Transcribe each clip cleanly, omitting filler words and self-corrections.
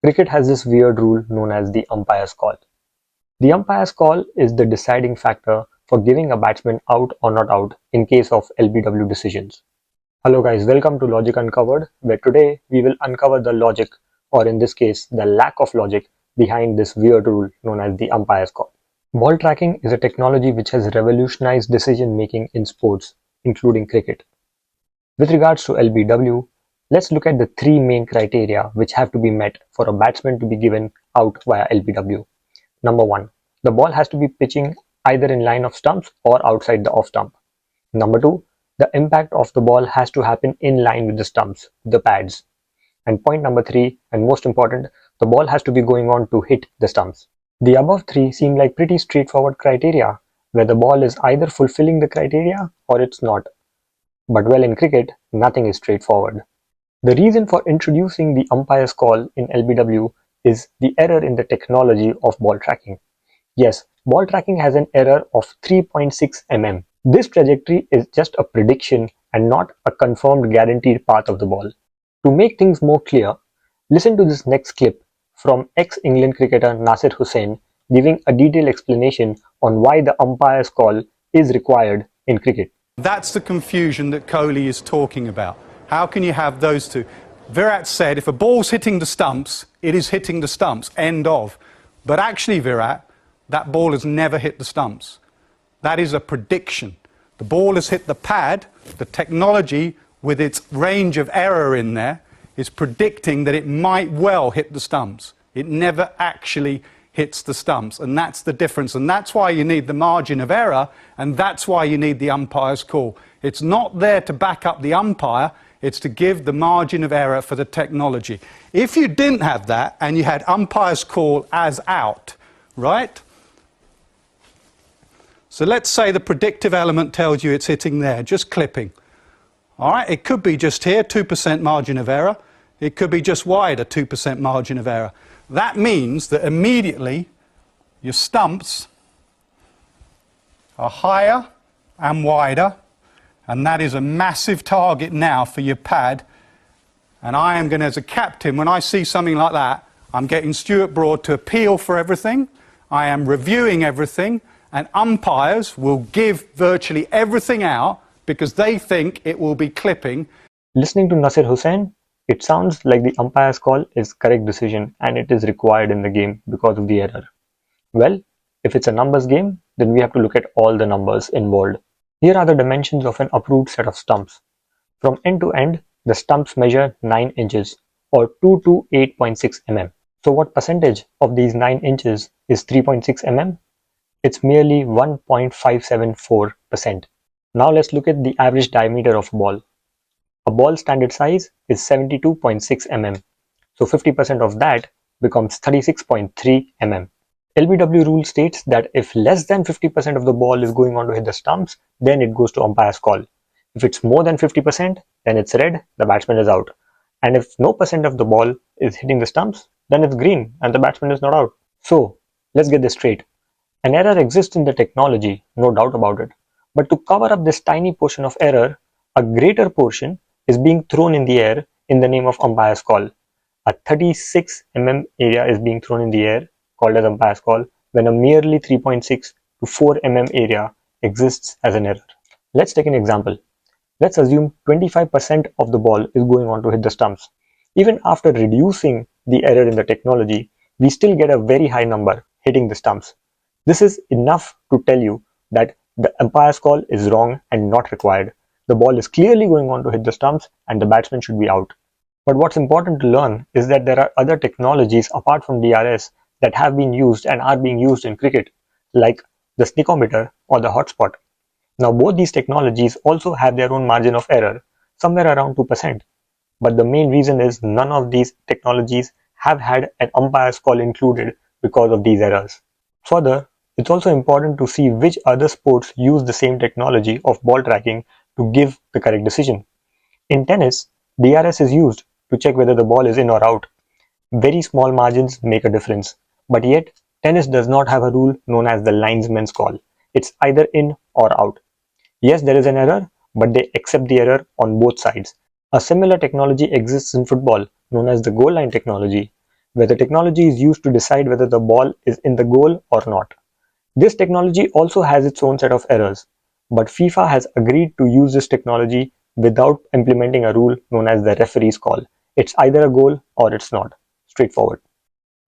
Cricket has this weird rule known as the umpire's call. The umpire's call is the deciding factor for giving a batsman out or not out in case of LBW decisions. Hello guys, welcome to Logic Uncovered, where today we will uncover the logic, or in this case, the lack of logic behind this weird rule known as the umpire's call. Ball tracking is a technology which has revolutionized decision making in sports, including cricket. With regards to LBW, let's look at the three main criteria which have to be met for a batsman to be given out via LBW. Number one, the ball has to be pitching either in line of stumps or outside the off stump. Number two, the impact of the ball has to happen in line with the stumps, the pads. And point number three, and most important, the ball has to be going on to hit the stumps. The above three seem like pretty straightforward criteria, where the ball is either fulfilling the criteria or it's not. But well, in cricket, nothing is straightforward. The reason for introducing the umpire's call in LBW is the error in the technology of ball tracking. Yes, ball tracking has an error of 3.6 mm. This trajectory is just a prediction and not a confirmed guaranteed path of the ball. To make things more clear, listen to this next clip from ex-England cricketer Nasir Hussain giving a detailed explanation on why the umpire's call is required in cricket. That's the confusion that Kohli is talking about. How can you have those two? Virat said if a ball's hitting the stumps, it is hitting the stumps, end of. But actually, Virat, that ball has never hit the stumps. That is a prediction. The ball has hit the pad. The technology, with its range of error in there, is predicting that it might well hit the stumps. It never actually hits the stumps, and that's the difference, and that's why you need the margin of error, and that's why you need the umpire's call. It's not there to back up the umpire, it's to give the margin of error for the technology. If you didn't have that and you had umpire's call as out, right? So let's say the predictive element tells you it's hitting there, just clipping. All right, it could be just here, 2% margin of error. It could be just wide, a 2% margin of error. That means that immediately your stumps are higher and wider, and that is a massive target now for your pad. And I am going to, as a captain, when I see something like that, I'm getting Stuart Broad to appeal for everything. I am reviewing everything, and umpires will give virtually everything out because they think it will be clipping. Listening to Nasir Hussain, it sounds like the umpire's call is correct decision and it is required in the game because of the error. Well, if it's a numbers game, then we have to look at all the numbers involved. Here are the dimensions of an approved set of stumps. From end to end, the stumps measure 9 inches or 2 to 8.6 mm. So what percentage of these 9 inches is 3.6 mm? It's merely 1.574%. Now let's look at the average diameter of a ball. A ball standard size is 72.6 mm, so 50% of that becomes 36.3 mm. LBW rule states that if less than 50% of the ball is going on to hit the stumps, then it goes to umpire's call. If it's more than 50%, then it's red, the batsman is out. And if no percent of the ball is hitting the stumps, then it's green and the batsman is not out. So, let's get this straight. An error exists in the technology, no doubt about it. But to cover up this tiny portion of error, a greater portion is being thrown in the air in the name of umpire's call. A 36 mm area is being thrown in the air, called as umpire's call, when a merely 3.6 to 4 mm area exists as an error. Let's take an example. Let's assume 25% of the ball is going on to hit the stumps. Even after reducing the error in the technology, we still get a very high number hitting the stumps. This is enough to tell you that the umpire's call is wrong and not required. The ball is clearly going on to hit the stumps and the batsman should be out. But what's important to learn is that there are other technologies apart from DRS that have been used and are being used in cricket, like the sneakometer or the hotspot. Now both these technologies also have their own margin of error, somewhere around 2%. But the main reason is none of these technologies have had an umpire's call included because of these errors. Further, it's also important to see which other sports use the same technology of ball tracking to give the correct decision. In tennis, DRS is used to check whether the ball is in or out. Very small margins make a difference, but yet tennis does not have a rule known as the linesman's call. It's either in or out. Yes, there is an error, but they accept the error on both sides. A similar technology exists in football known as the goal line technology. where the technology is used to decide whether the ball is in the goal or not. This technology also has its own set of errors, but FIFA has agreed to use this technology without implementing a rule known as the referee's call. It's either a goal or it's not. Straightforward.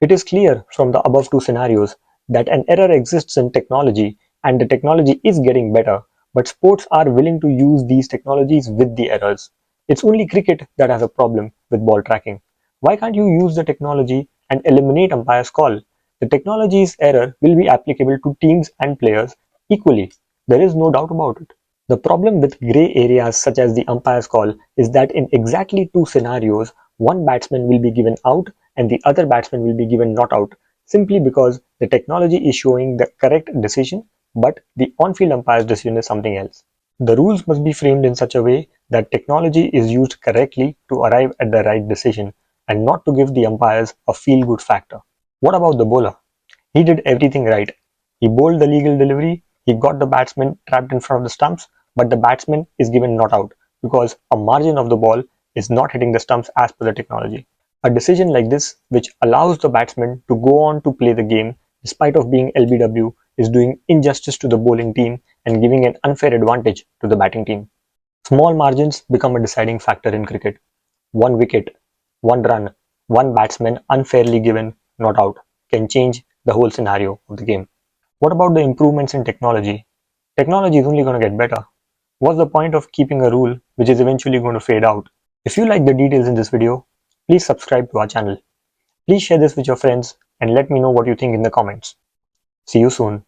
It is clear from the above two scenarios that an error exists in technology and the technology is getting better, but sports are willing to use these technologies with the errors. It's only cricket that has a problem with ball tracking. Why can't you use the technology and eliminate umpire's call? The technology's error will be applicable to teams and players equally. There is no doubt about it. The problem with grey areas such as the umpire's call is that in exactly two scenarios, one batsman will be given out and the other batsman will be given not out, simply because the technology is showing the correct decision, but the on-field umpire's decision is something else. The rules must be framed in such a way that technology is used correctly to arrive at the right decision and not to give the umpires a feel-good factor. What about the bowler? He did everything right. He bowled the legal delivery, he got the batsman trapped in front of the stumps, but the batsman is given not out because a margin of the ball is not hitting the stumps as per the technology. A decision like this, which allows the batsman to go on to play the game despite of being LBW, is doing injustice to the bowling team and giving an unfair advantage to the batting team. Small margins become a deciding factor in cricket. One wicket, one run, one batsman unfairly given not out can change the whole scenario of the game. What about the improvements in technology? Technology is only going to get better. What's the point of keeping a rule which is eventually going to fade out? If you like the details in this video, please subscribe to our channel. Please share this with your friends and let me know what you think in the comments. See you soon.